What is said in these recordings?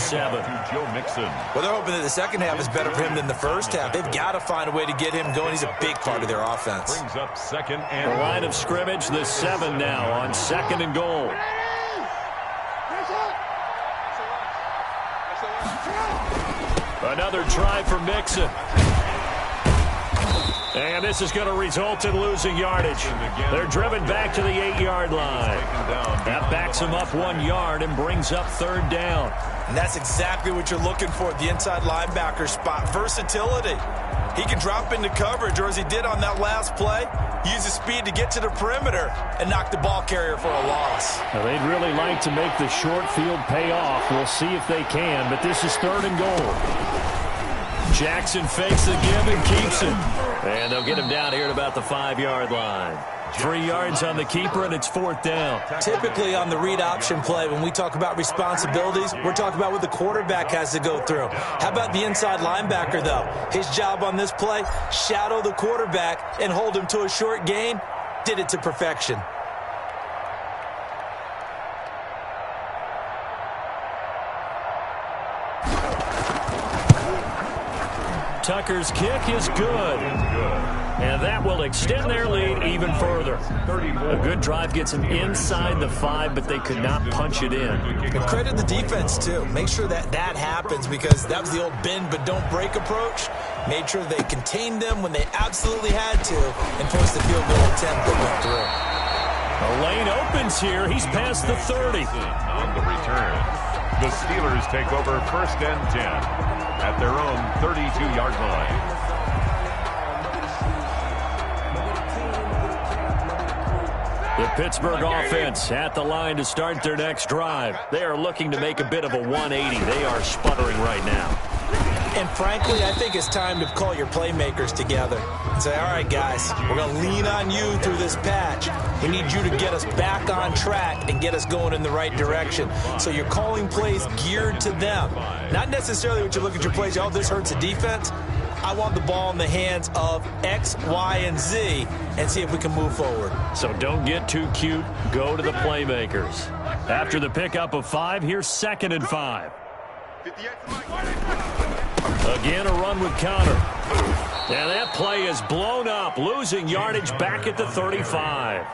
7. Joe Mixon. Well, they're hoping that the second half is better for him than the first half. They've got to find a way to get him going. He's a big part of their offense. Brings up second and the line of scrimmage, the 7 now on 2nd and goal. Another try for Mixon. And this is going to result in losing yardage. They're driven back to the 8-yard line. That backs them up 1 yard and brings up 3rd down. And that's exactly what you're looking for at the inside linebacker spot. Versatility. He can drop into coverage, or as he did on that last play, use his speed to get to the perimeter and knock the ball carrier for a loss. Now, they'd really like to make the short field pay off. We'll see if they can, but this is 3rd and goal. Jackson fakes the give and keeps it. And they'll get him down here at about the 5-yard line. 3 yards on the keeper, and it's 4th down. Typically on the read option play, when we talk about responsibilities, we're talking about what the quarterback has to go through. How about the inside linebacker, though? His job on this play, shadow the quarterback and hold him to a short gain. Did it to perfection. Tucker's kick is good. And that will extend their lead even further. A good drive gets them inside the 5, but they could not punch it in. And credit the defense, too. Make sure that happens, because that was the old bend but don't break approach. Made sure they contained them when they absolutely had to and forced the field goal attempt that went through. A lane opens here. He's past the 30. On the return, the Steelers take over 1st and 10 at their own 32-yard line. The Pittsburgh offense at the line to start their next drive. They are looking to make a bit of a 180. They are sputtering right now. And frankly, I think it's time to call your playmakers together and say, all right, guys, we're going to lean on you through this patch. We need you to get us back on track and get us going in the right direction. So you're calling plays geared to them. Not necessarily what you look at your plays, oh, this hurts the defense. I want the ball in the hands of X, Y, and Z and see if we can move forward. So don't get too cute. Go to the playmakers. After the pickup of 5, here's 2nd and 5. Again, a run with Connor. And that play is blown up, losing yardage back at the 35.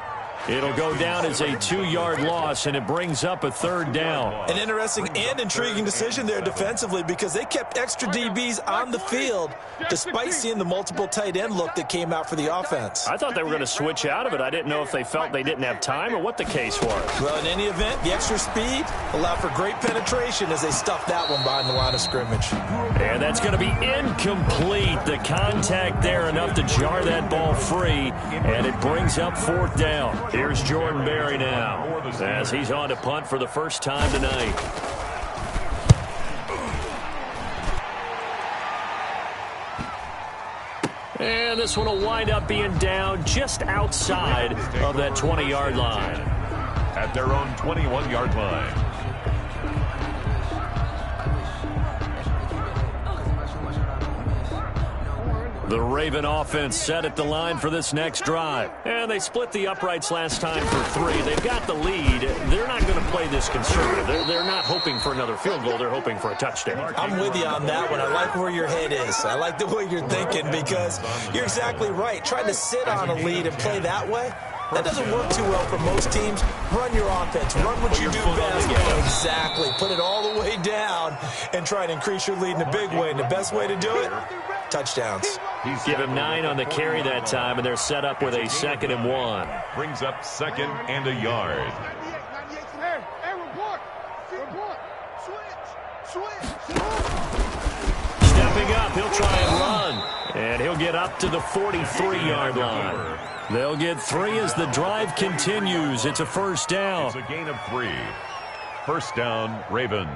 It'll go down as a 2-yard loss, and it brings up a 3rd down. An interesting and intriguing decision there defensively, because they kept extra DBs on the field despite seeing the multiple tight end look that came out for the offense. I thought they were going to switch out of it. I didn't know if they felt they didn't have time or what the case was. Well, in any event, the extra speed allowed for great penetration as they stuffed that one behind the line of scrimmage. And that's going to be incomplete. The contact there enough to jar that ball free, and it brings up 4th down. Here's Jordan Berry now as he's on to punt for the first time tonight. And this one will wind up being down just outside of that 20-yard line. At their own 21-yard line. The Raven offense set at the line for this next drive. And they split the uprights last time for 3. They've got the lead. They're not going to play this conservative. They're not hoping for another field goal. They're hoping for a touchdown. I'm with you on that one. I like where your head is. I like the way you're thinking, because you're exactly right. Trying to sit on a lead and play that way, that doesn't work too well for most teams. Run your offense. Run what you do best. Exactly. Put it all the way down and try to increase your lead in a big way. And the best way to do it, touchdowns. Give him 9 on the carry that time, and they're set up with a 2nd and 1. Brings up 2nd and a yard. Stepping up, he'll try and run. And he'll get up to the 43-yard line. They'll get 3 as the drive continues. It's a 1st down. It's a gain of 3. 1st down, Ravens.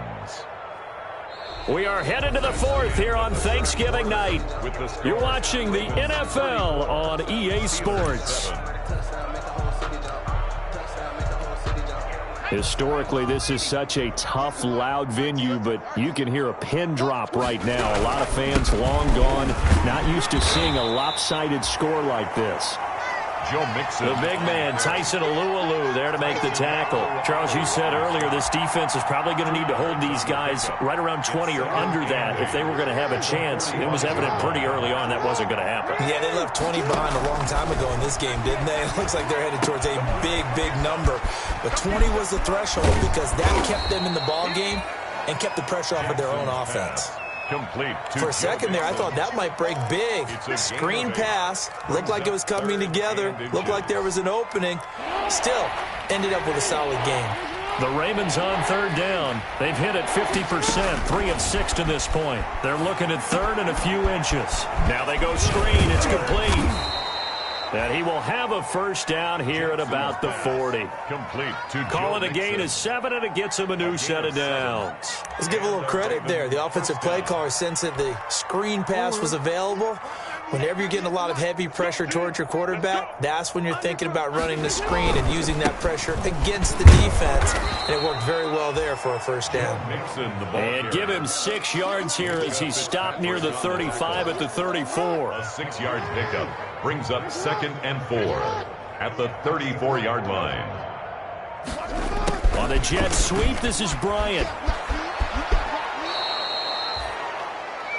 We are headed to the 4th here on Thanksgiving night. You're watching the NFL on EA Sports. Historically, this is such a tough, loud venue, but you can hear a pin drop right now. A lot of fans long gone, not used to seeing a lopsided score like this. Joe Mixon. The big man, Tyson Alualu, there to make the tackle. Charles, you said earlier this defense is probably going to need to hold these guys right around 20 or under that if they were going to have a chance. It was evident pretty early on that wasn't going to happen. Yeah, they left 20 behind a long time ago in this game, didn't they? It looks like they're headed towards a big, big number. But 20 was the threshold because that kept them in the ball game and kept the pressure off of their own offense. Complete. For a second there, I thought that might break big. Screen pass. Looked like it was coming together. Looked like there was an opening. Still, ended up with a solid game. The Ravens on third down. They've hit it 50%, 3 of 6 to this point. They're looking at third and a few inches. Now they go screen. It's complete. And he will have a first down here at about the 40. Complete. Call it a gain of 7, and it gets him a new set of downs. Let's give a little credit there. The offensive play caller sensed that the screen pass was available. Whenever you're getting a lot of heavy pressure towards your quarterback, that's when you're thinking about running the screen and using that pressure against the defense. And it worked very well there for a first down. And give him 6 yards here as he stopped near the 35 at the 34. A 6-yard pickup brings up 2nd and 4 at the 34-yard line. On the jet sweep, this is Bryant.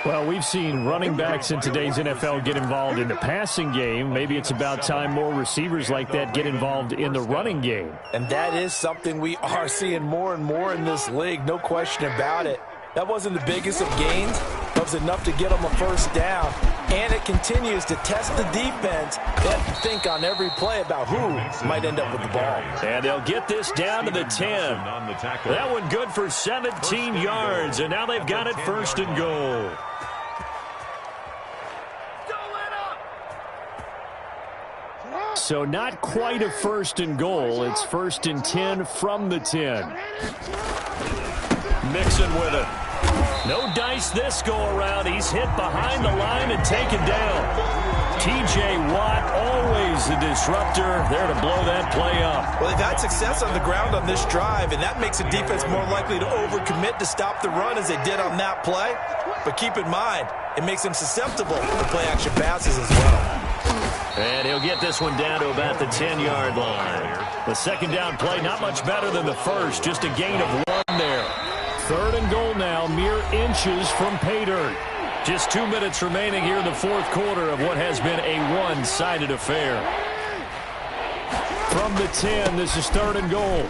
Well, we've seen running backs in today's NFL get involved in the passing game. Maybe it's about time more receivers like that get involved in the running game. And that is something we are seeing more and more in this league, no question about it. That wasn't the biggest of gains. That was enough to get them a first down. And it continues to test the defense. They have to think on every play about who might end up with the ball. And they'll get this down to the 10. That one good for 17 yards. And now they've got it 1st and goal. So not quite a 1st and goal. It's 1st and 10 from the 10. Mixon with it. No dice this go-around. He's hit behind the line and taken down. T.J. Watt, always the disruptor, there to blow that play up. Well, they've had success on the ground on this drive, and that makes the defense more likely to overcommit to stop the run as they did on that play. But keep in mind, it makes them susceptible to play-action passes as well. And he'll get this one down to about the 10-yard line. The second down play, not much better than the first, just a gain of 1 there. 3rd and goal now, mere inches from pay dirt. Just 2 minutes remaining here in the 4th quarter of what has been a one-sided affair. From the 10, this is 3rd and goal.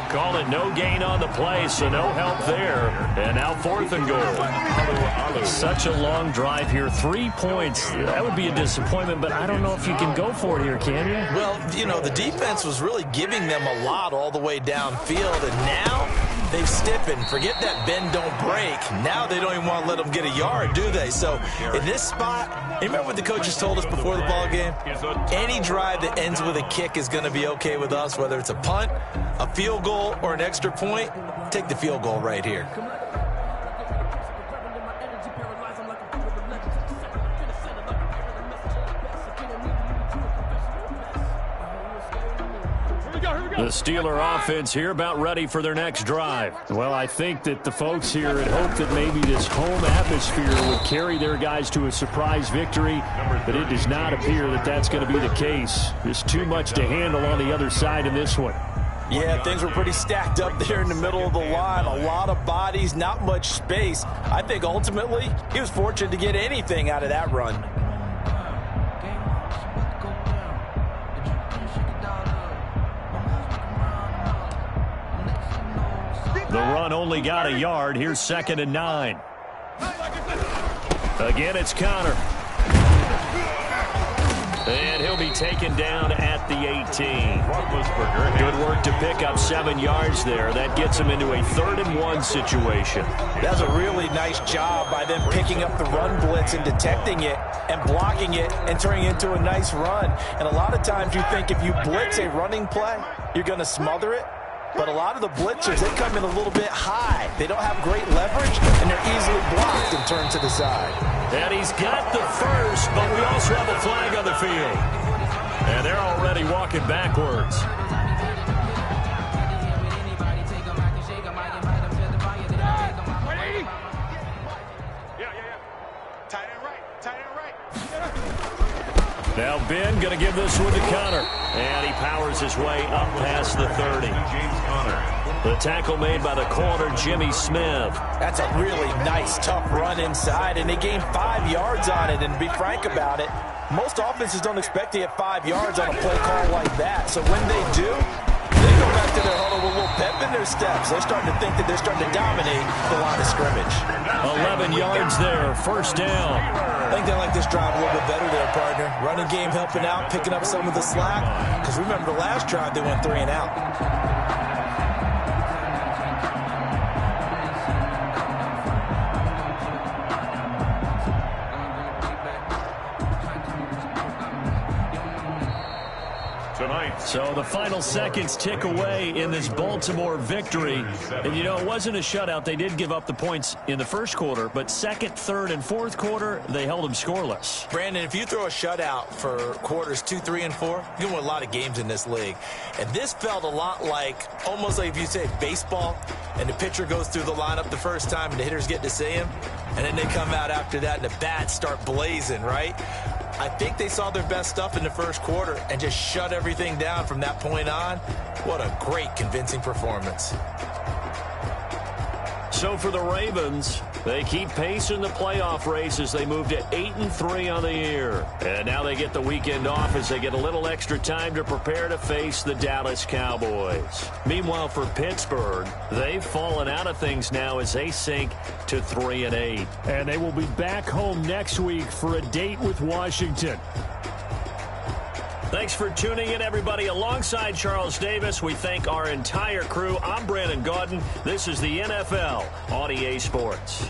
Call it no gain on the play, so no help there. And now 4th and goal. Such a long drive here. 3 points. That would be a disappointment, but I don't know if you can go for it here, can you? Well, you know, the defense was really giving them a lot all the way downfield, and now they've stiffened. Forget that bend, don't break. Now they don't even want to let them get a yard, do they? So in this spot, you remember what the coaches told us before the ball game? Any drive that ends with a kick is going to be okay with us, whether it's a punt, a field goal, or an extra point. Take the field goal right here. The Steeler offense here about ready for their next drive. Well, I think that the folks here had hoped that maybe this home atmosphere would carry their guys to a surprise victory, but it does not appear that that's going to be the case. There's too much to handle on the other side in this one. Yeah, things were pretty stacked up there in the middle of the line. A lot of bodies, not much space. I think ultimately he was fortunate to get anything out of that run. The run only got a yard. Here's 2nd and 9. Again, it's Connor. And he'll be taken down at the 18. Good work to pick up 7 yards there. That gets him into a 3rd and 1 situation. That's a really nice job by them picking up the run blitz and detecting it and blocking it and turning it into a nice run. And a lot of times you think if you blitz a running play, you're going to smother it. But a lot of the blitzers, they come in a little bit high. They don't have great leverage, and they're easily blocked and turned to the side. And he's got the first, but we also have a flag on the field. And they're already walking backwards. going to give this one to Conner. And he powers his way up past the 30. James Conner. The tackle made by the corner, Jimmy Smith. That's a really nice, tough run inside, and they gained 5 yards on it. And to be frank about it, most offenses don't expect to get 5 yards on a play call like that. So when they do, they go back to their huddle with a little pep in their steps. They're starting to think that they're starting to dominate the line of scrimmage. 11 yards there, first down. I think they like this drive a little bit better there, partner. Running game helping out, picking up some of the slack. Because remember, the last drive, they went 3 and out. So the final seconds tick away in this Baltimore victory. And, you know, it wasn't a shutout. They did give up the points in the first quarter, but second, third, and fourth quarter, they held them scoreless. Brandon, if you throw a shutout for quarters 2, 3, and 4, you win a lot of games in this league. And this felt a lot like, almost like if you say baseball, and the pitcher goes through the lineup the first time and the hitters get to see him, and then they come out after that and the bats start blazing, right? I think they saw their best stuff in the first quarter and just shut everything down from that point on. What a great, convincing performance. So for the Ravens, they keep pace in the playoff race as they move to 8-3 on the year. And now they get the weekend off as they get a little extra time to prepare to face the Dallas Cowboys. Meanwhile, for Pittsburgh, they've fallen out of things now as they sink to 3-8. And they will be back home next week for a date with Washington. Thanks for tuning in, everybody. Alongside Charles Davis, we thank our entire crew. I'm Brandon Gaudin. This is the NFL on EA Sports.